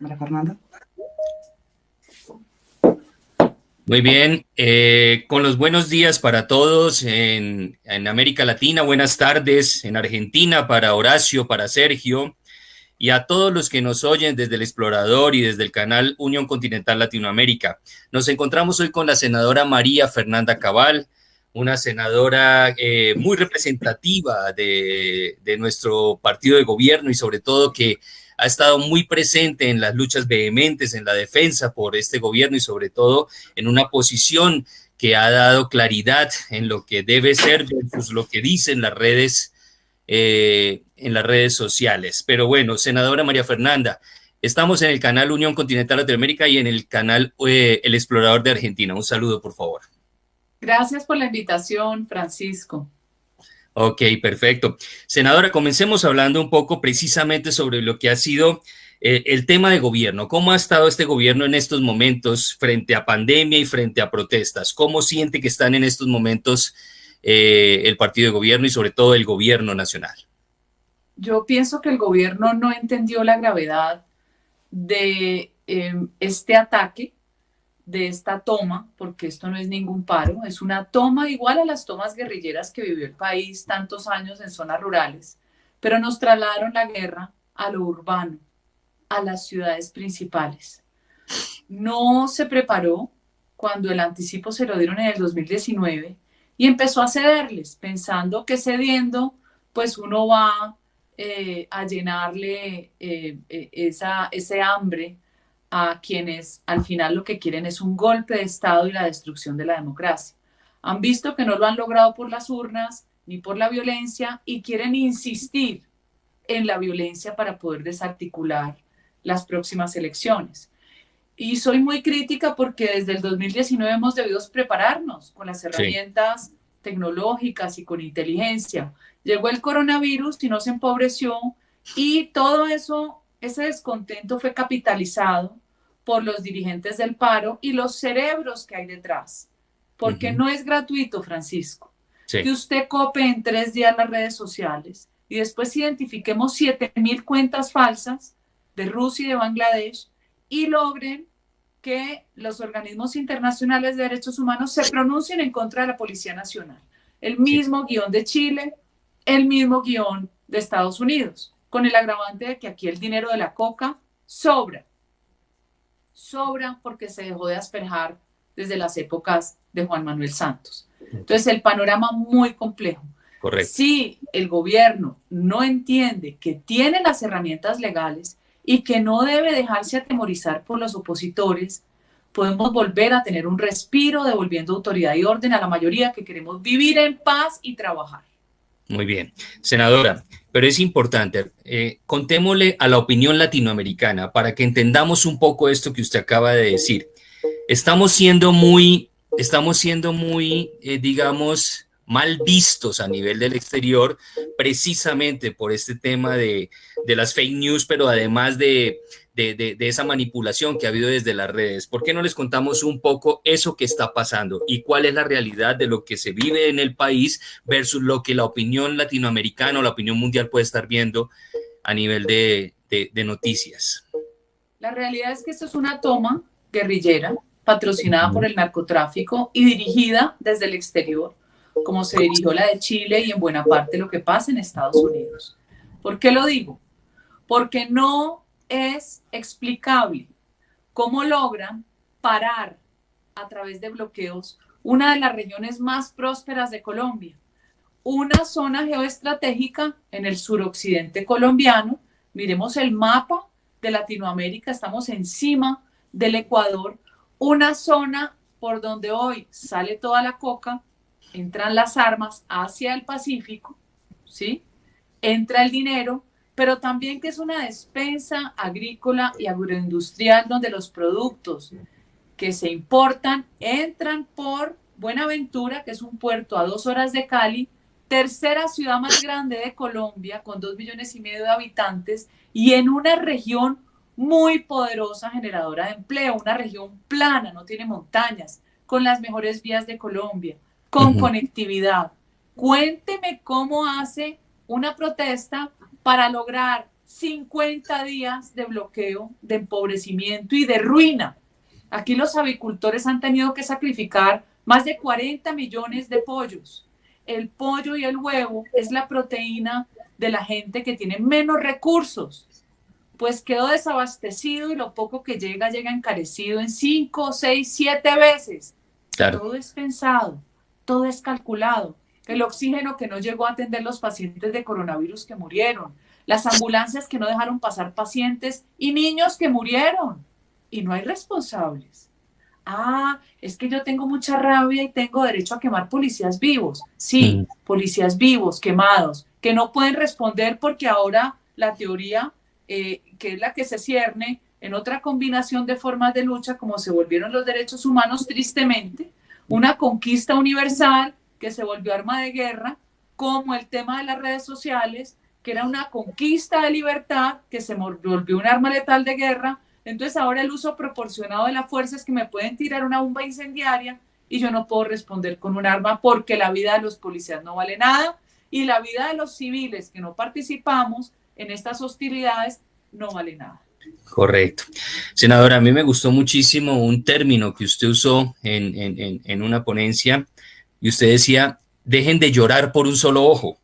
María Fernanda. Muy bien, con los buenos días para todos en América Latina, buenas tardes en Argentina para Horacio, para Sergio y a todos los que nos oyen desde el Explorador y desde el canal Unión Continental Latinoamérica. Nos encontramos hoy con la senadora María Fernanda Cabal, una senadora muy representativa de nuestro partido de gobierno y sobre todo que ha estado muy presente en las luchas vehementes, en la defensa por este gobierno y sobre todo en una posición que ha dado claridad en lo que debe ser versus lo que dicen en las redes sociales. Pero bueno, senadora María Fernanda, estamos en el canal Unión Continental Latinoamérica y en el canal El Explorador de Argentina. Un saludo, por favor. Gracias por la invitación, Francisco. Ok, perfecto. Senadora, comencemos hablando un poco precisamente sobre lo que ha sido el tema de gobierno. ¿Cómo ha estado este gobierno en estos momentos frente a pandemia y frente a protestas? ¿Cómo siente que están en estos momentos el partido de gobierno y sobre todo el gobierno nacional? Yo pienso que el gobierno no entendió la gravedad de este ataque, de esta toma, porque esto no es ningún paro, es una toma igual a las tomas guerrilleras que vivió el país tantos años en zonas rurales, pero nos trasladaron la guerra a lo urbano, a las ciudades principales. No se preparó cuando el anticipo se lo dieron en el 2019 y empezó a cederles, pensando que cediendo, pues uno va a llenarle ese hambre a quienes al final lo que quieren es un golpe de Estado y la destrucción de la democracia. Han visto que no lo han logrado por las urnas ni por la violencia y quieren insistir en la violencia para poder desarticular las próximas elecciones. Y soy muy crítica porque desde el 2019 hemos debido prepararnos con las Sí. herramientas tecnológicas y con inteligencia. Llegó el coronavirus y nos empobreció y todo eso, ese descontento fue capitalizado por los dirigentes del paro y los cerebros que hay detrás. Porque Ujú. no es gratuito, Francisco, que Sí. usted cope en 3 días las redes sociales y después identifiquemos 7.000 cuentas falsas de Rusia y de Bangladesh y logren que los organismos internacionales de derechos humanos se pronuncien en contra de la Policía Nacional. El Sí. mismo guión de Chile, el mismo guión de Estados Unidos, con el agravante de que aquí el dinero de la coca sobra. Sobra porque se dejó de asperjar desde las épocas de Juan Manuel Santos. Entonces, el panorama muy complejo. Correcto. Si el gobierno no entiende que tiene las herramientas legales y que no debe dejarse atemorizar por los opositores, podemos volver a tener un respiro devolviendo autoridad y orden a la mayoría que queremos vivir en paz y trabajar. Muy bien, senadora, pero es importante, contémosle a la opinión latinoamericana para que entendamos un poco esto que usted acaba de decir. Estamos siendo muy, digamos, mal vistos a nivel del exterior, precisamente por este tema de las fake news, pero además de esa manipulación que ha habido desde las redes. ¿Por qué no les contamos un poco eso que está pasando y cuál es la realidad de lo que se vive en el país versus lo que la opinión latinoamericana o la opinión mundial puede estar viendo a nivel de noticias? La realidad es que esto es una toma guerrillera patrocinada por el narcotráfico y dirigida desde el exterior, como se dirigió la de Chile y en buena parte lo que pasa en Estados Unidos. ¿Por qué lo digo? Porque no es explicable cómo logran parar a través de bloqueos una de las regiones más prósperas de Colombia, una zona geoestratégica en el suroccidente colombiano. Miremos el mapa de Latinoamérica, estamos encima del Ecuador, una zona por donde hoy sale toda la coca, entran las armas hacia el Pacífico, ¿sí? Entra el dinero, pero también que es una despensa agrícola y agroindustrial donde los productos que se importan entran por Buenaventura, que es un puerto a 2 horas de Cali, tercera ciudad más grande de Colombia, con 2,5 millones de habitantes, y en una región muy poderosa generadora de empleo, una región plana, no tiene montañas, con las mejores vías de Colombia, con Ujú. conectividad. Cuénteme cómo hace una protesta para lograr 50 días de bloqueo, de empobrecimiento y de ruina. Aquí los avicultores han tenido que sacrificar más de 40 millones de pollos. El pollo y el huevo es la proteína de la gente que tiene menos recursos. Pues quedó desabastecido y lo poco que llega, llega encarecido en 5, 6, 7 veces. Claro. Todo es pensado, todo es calculado. El oxígeno que no llegó a atender los pacientes de coronavirus que murieron, las ambulancias que no dejaron pasar pacientes y niños que murieron. Y no hay responsables. Ah, es que yo tengo mucha rabia y tengo derecho a quemar policías vivos. Sí, policías vivos, quemados, que no pueden responder porque ahora la teoría, que es la que se cierne en otra combinación de formas de lucha, como se volvieron los derechos humanos tristemente, una conquista universal que se volvió arma de guerra, como el tema de las redes sociales, que era una conquista de libertad, que se volvió un arma letal de guerra. Entonces ahora el uso proporcionado de la fuerza es que me pueden tirar una bomba incendiaria y yo no puedo responder con un arma porque la vida de los policías no vale nada y la vida de los civiles que no participamos en estas hostilidades no vale nada. Correcto. Senadora, a mí me gustó muchísimo un término que usted usó en una ponencia y usted decía, dejen de llorar por un solo ojo,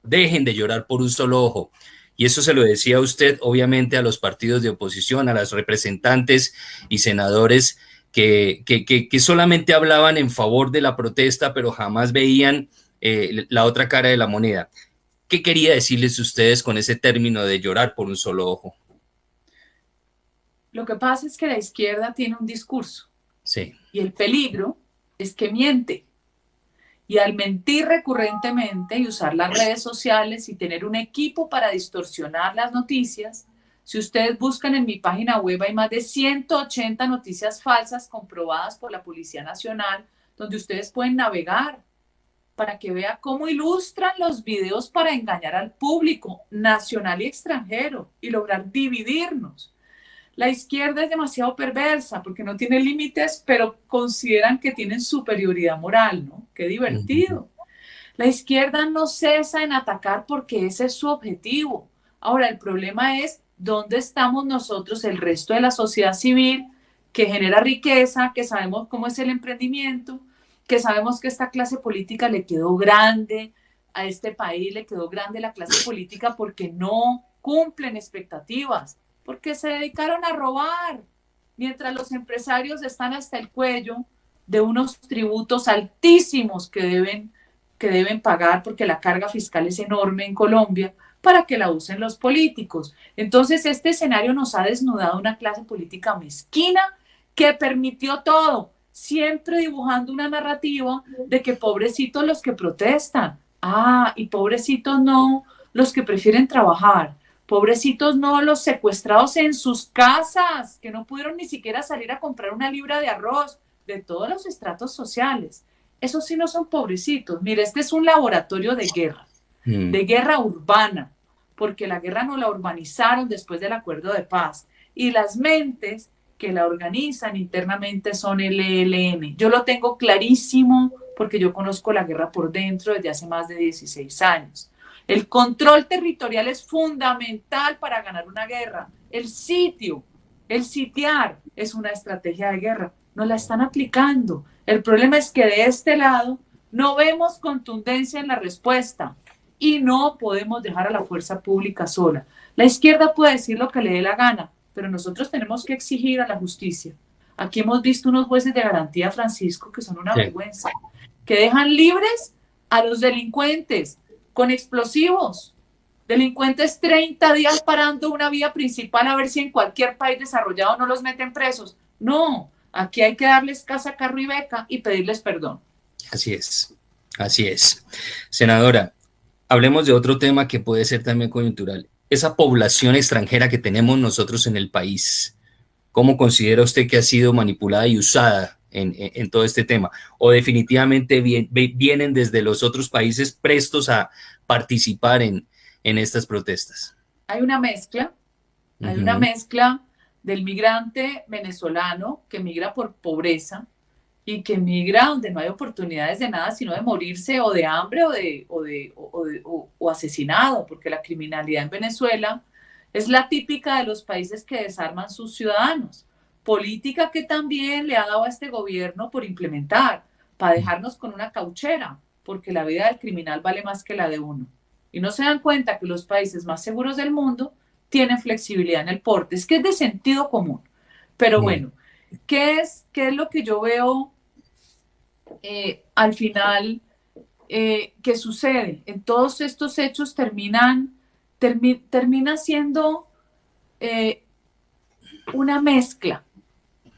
dejen de llorar por un solo ojo. Y eso se lo decía usted, obviamente, a los partidos de oposición, a los representantes y senadores que solamente hablaban en favor de la protesta, pero jamás veían la otra cara de la moneda. ¿Qué quería decirles ustedes con ese término de llorar por un solo ojo? Lo que pasa es que la izquierda tiene un discurso. Sí. Y el peligro es que miente. Y al mentir recurrentemente y usar las redes sociales y tener un equipo para distorsionar las noticias, si ustedes buscan en mi página web hay más de 180 noticias falsas comprobadas por la Policía Nacional, donde ustedes pueden navegar para que vean cómo ilustran los videos para engañar al público nacional y extranjero y lograr dividirnos. La izquierda es demasiado perversa porque no tiene límites, pero consideran que tienen superioridad moral, ¿no? Qué divertido. La izquierda no cesa en atacar porque ese es su objetivo. Ahora, el problema es dónde estamos nosotros, el resto de la sociedad civil, que genera riqueza, que sabemos cómo es el emprendimiento, que sabemos que esta clase política le quedó grande, a este país le quedó grande la clase política porque no cumplen expectativas, porque se dedicaron a robar, mientras los empresarios están hasta el cuello de unos tributos altísimos que deben pagar porque la carga fiscal es enorme en Colombia para que la usen los políticos. Entonces este escenario nos ha desnudado una clase política mezquina que permitió todo, siempre dibujando una narrativa de que pobrecitos los que protestan, y pobrecitos no los que prefieren trabajar, pobrecitos no los secuestrados en sus casas, que no pudieron ni siquiera salir a comprar una libra de arroz, de todos los estratos sociales. Esos sí no son pobrecitos. Mire, este es un laboratorio de guerra urbana, porque la guerra no la urbanizaron después del acuerdo de paz. Y las mentes que la organizan internamente son el ELN. Yo lo tengo clarísimo porque yo conozco la guerra por dentro desde hace más de 16 años. El control territorial es fundamental para ganar una guerra. El sitiar es una estrategia de guerra. No la están aplicando. El problema es que de este lado no vemos contundencia en la respuesta y no podemos dejar a la fuerza pública sola. La izquierda puede decir lo que le dé la gana, pero nosotros tenemos que exigir a la justicia. Aquí hemos visto unos jueces de garantía, Francisco, que son una vergüenza, que dejan libres a los delincuentes con explosivos. Delincuentes 30 días parando una vía principal a ver si en cualquier país desarrollado no los meten presos. No, aquí hay que darles casa, carro y beca y pedirles perdón. Así es, así es. Senadora, hablemos de otro tema que puede ser también coyuntural. Esa población extranjera que tenemos nosotros en el país, ¿cómo considera usted que ha sido manipulada y usada en todo este tema? ¿O definitivamente vienen desde los otros países prestos a participar en estas protestas? Hay una mezcla del migrante venezolano que migra por pobreza y que migra donde no hay oportunidades de nada, sino de morirse o de hambre o asesinado, porque la criminalidad en Venezuela Es la típica de los países que desarman sus ciudadanos. Política que también le ha dado a este gobierno por implementar, para dejarnos con una cauchera, porque la vida del criminal vale más que la de uno. Y no se dan cuenta que los países más seguros del mundo tienen flexibilidad en el porte. Es que es de sentido común. Pero bueno, ¿qué es lo que yo veo al final que sucede? En todos estos hechos termina siendo una mezcla,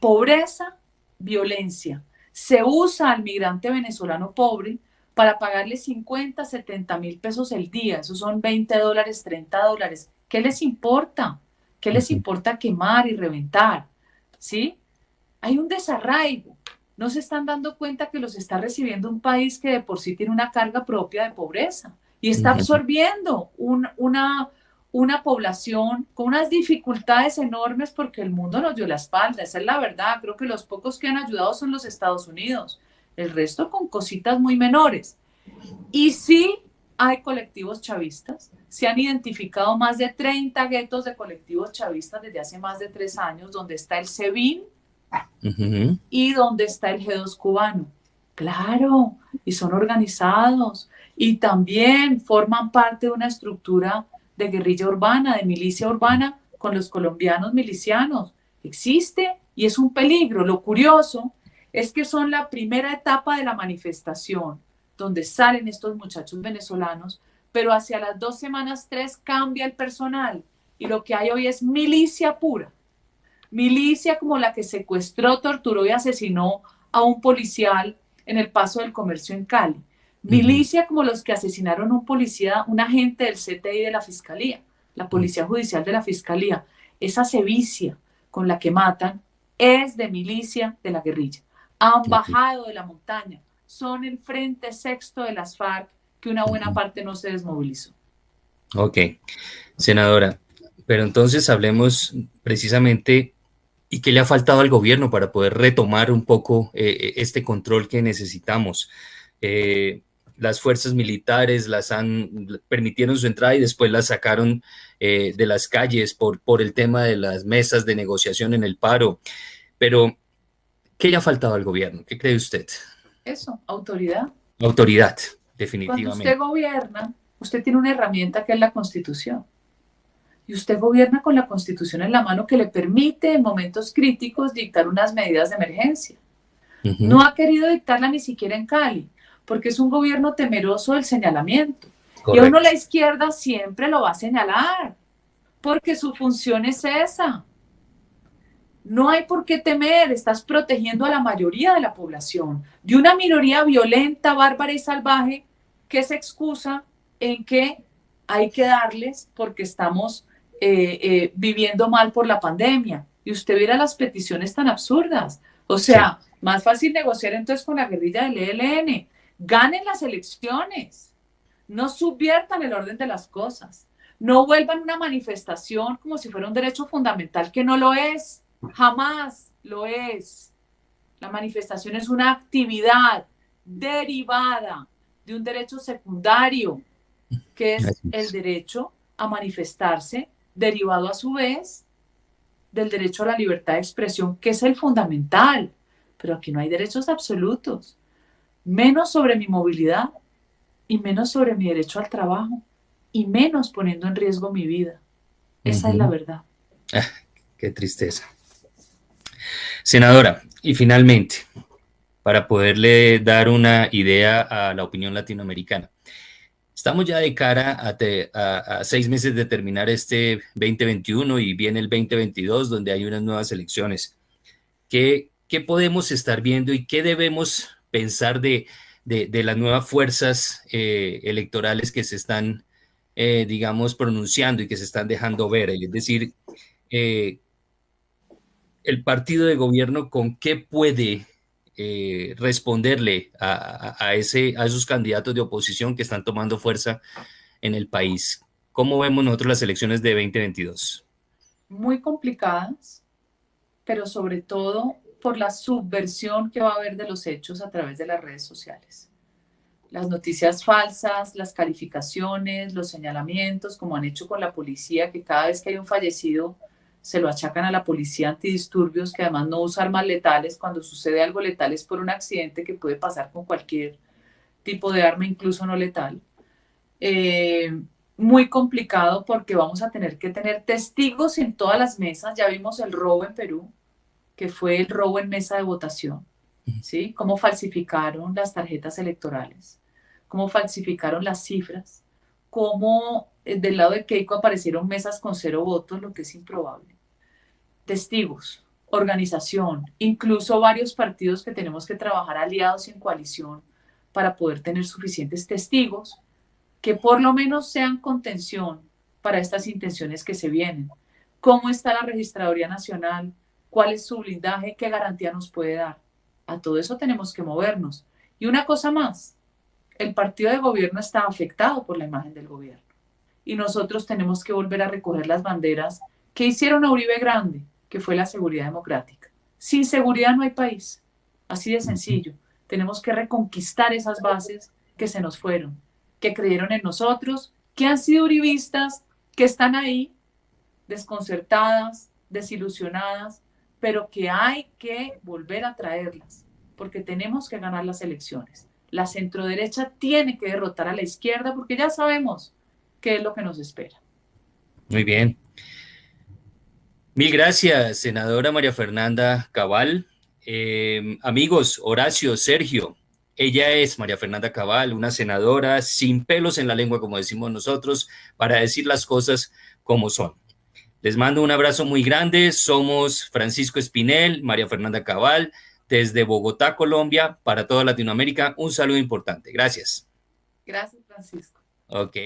pobreza, violencia. Se usa al migrante venezolano pobre para pagarle 50, 70 mil pesos el día. Esos son $20, $30. ¿Qué les importa? ¿Qué les importa quemar y reventar? ¿Sí? Hay un desarraigo. No se están dando cuenta que los está recibiendo un país que de por sí tiene una carga propia de pobreza y está absorbiendo una población con unas dificultades enormes porque el mundo nos dio la espalda. Esa es la verdad. Creo que los pocos que han ayudado son los Estados Unidos. El resto con cositas muy menores. Y sí hay colectivos chavistas. Se han identificado más de 30 guetos de colectivos chavistas desde hace más de 3 años, donde está el SEBIN, y donde está el G2 cubano. Claro, y son organizados y también forman parte de una estructura de guerrilla urbana, de milicia urbana con los colombianos milicianos. Existe y es un peligro. Lo curioso es que son la primera etapa de la manifestación, donde salen estos muchachos venezolanos, pero hacia las 2 semanas, 3, cambia el personal y lo que hay hoy es milicia pura. Milicia como la que secuestró, torturó y asesinó a un policial en el Paso del Comercio en Cali. Milicia como los que asesinaron a un policía, un agente del CTI de la Fiscalía, la Policía Judicial de la Fiscalía. Esa sevicia con la que matan es de milicia de la guerrilla. Han bajado de la montaña. Son el frente sexto de las FARC, que una buena parte no se desmovilizó. Ok, senadora, pero entonces hablemos precisamente. ¿Y qué le ha faltado al gobierno para poder retomar un poco este control que necesitamos? Las fuerzas militares permitieron su entrada y después las sacaron de las calles por el tema de las mesas de negociación en el paro. Pero, ¿qué le ha faltado al gobierno? ¿Qué cree usted? Eso, autoridad. Autoridad, Cuando definitivamente. usted gobierna, usted tiene una herramienta que es la Constitución. Y usted gobierna con la Constitución en la mano que le permite en momentos críticos dictar unas medidas de emergencia. No ha querido dictarla ni siquiera en Cali, porque es un gobierno temeroso del señalamiento. Correcto. Y a uno la izquierda siempre lo va a señalar, porque su función es esa. No hay por qué temer, estás protegiendo a la mayoría de la población, de una minoría violenta, bárbara y salvaje, que se excusa en que hay que darles porque estamos viviendo mal por la pandemia. Y usted viera las peticiones tan absurdas. O sea, sí, más fácil negociar entonces con la guerrilla del ELN. Ganen las elecciones. No subviertan el orden de las cosas. No vuelvan una manifestación como si fuera un derecho fundamental, que no lo es. Jamás lo es. La manifestación es una actividad derivada de un derecho secundario, que es el derecho a manifestarse, derivado a su vez del derecho a la libertad de expresión, que es el fundamental. Pero aquí no hay derechos absolutos, menos sobre mi movilidad y menos sobre mi derecho al trabajo y menos poniendo en riesgo mi vida. Esa es la verdad. Qué tristeza. Senadora, y finalmente, para poderle dar una idea a la opinión latinoamericana, estamos ya de cara a 6 meses de terminar este 2021 y viene el 2022, donde hay unas nuevas elecciones. ¿Qué podemos estar viendo y qué debemos pensar de las nuevas fuerzas electorales que se están, digamos, pronunciando y que se están dejando ver? Es decir, el partido de gobierno, ¿con qué puede responderle a esos candidatos de oposición que están tomando fuerza en el país? ¿Cómo vemos nosotros las elecciones de 2022? Muy complicadas, pero sobre todo por la subversión que va a haber de los hechos a través de las redes sociales. Las noticias falsas, las calificaciones, los señalamientos, como han hecho con la policía, que cada vez que hay un fallecido se lo achacan a la policía antidisturbios, que además no usa armas letales. Cuando sucede algo letal es por un accidente que puede pasar con cualquier tipo de arma, incluso no letal. Muy complicado porque vamos a tener que tener testigos en todas las mesas. Ya vimos el robo en Perú, que fue el robo en mesa de votación, ¿sí? Cómo falsificaron las tarjetas electorales, cómo falsificaron las cifras, cómo del lado de Keiko aparecieron mesas con 0 votos, lo que es improbable. Testigos, organización, incluso varios partidos que tenemos que trabajar aliados y en coalición para poder tener suficientes testigos que por lo menos sean contención para estas intenciones que se vienen. ¿Cómo está la Registraduría Nacional? ¿Cuál es su blindaje? ¿Qué garantía nos puede dar? A todo eso tenemos que movernos. Y una cosa más, el partido de gobierno está afectado por la imagen del gobierno. Y nosotros tenemos que volver a recoger las banderas que hicieron a Uribe grande, que fue la seguridad democrática. Sin seguridad no hay país. Así de sencillo. Tenemos que reconquistar esas bases que se nos fueron, que creyeron en nosotros, que han sido uribistas, que están ahí desconcertadas, desilusionadas, pero que hay que volver a traerlas, porque tenemos que ganar las elecciones. La centroderecha tiene que derrotar a la izquierda porque ya sabemos qué es lo que nos espera. Muy bien. Mil gracias, senadora María Fernanda Cabal. Amigos, Horacio, Sergio, ella es María Fernanda Cabal, una senadora sin pelos en la lengua, como decimos nosotros, para decir las cosas como son. Les mando un abrazo muy grande. Somos Francisco Espinel, María Fernanda Cabal, desde Bogotá, Colombia, para toda Latinoamérica. Un saludo importante. Gracias. Gracias, Francisco. Ok.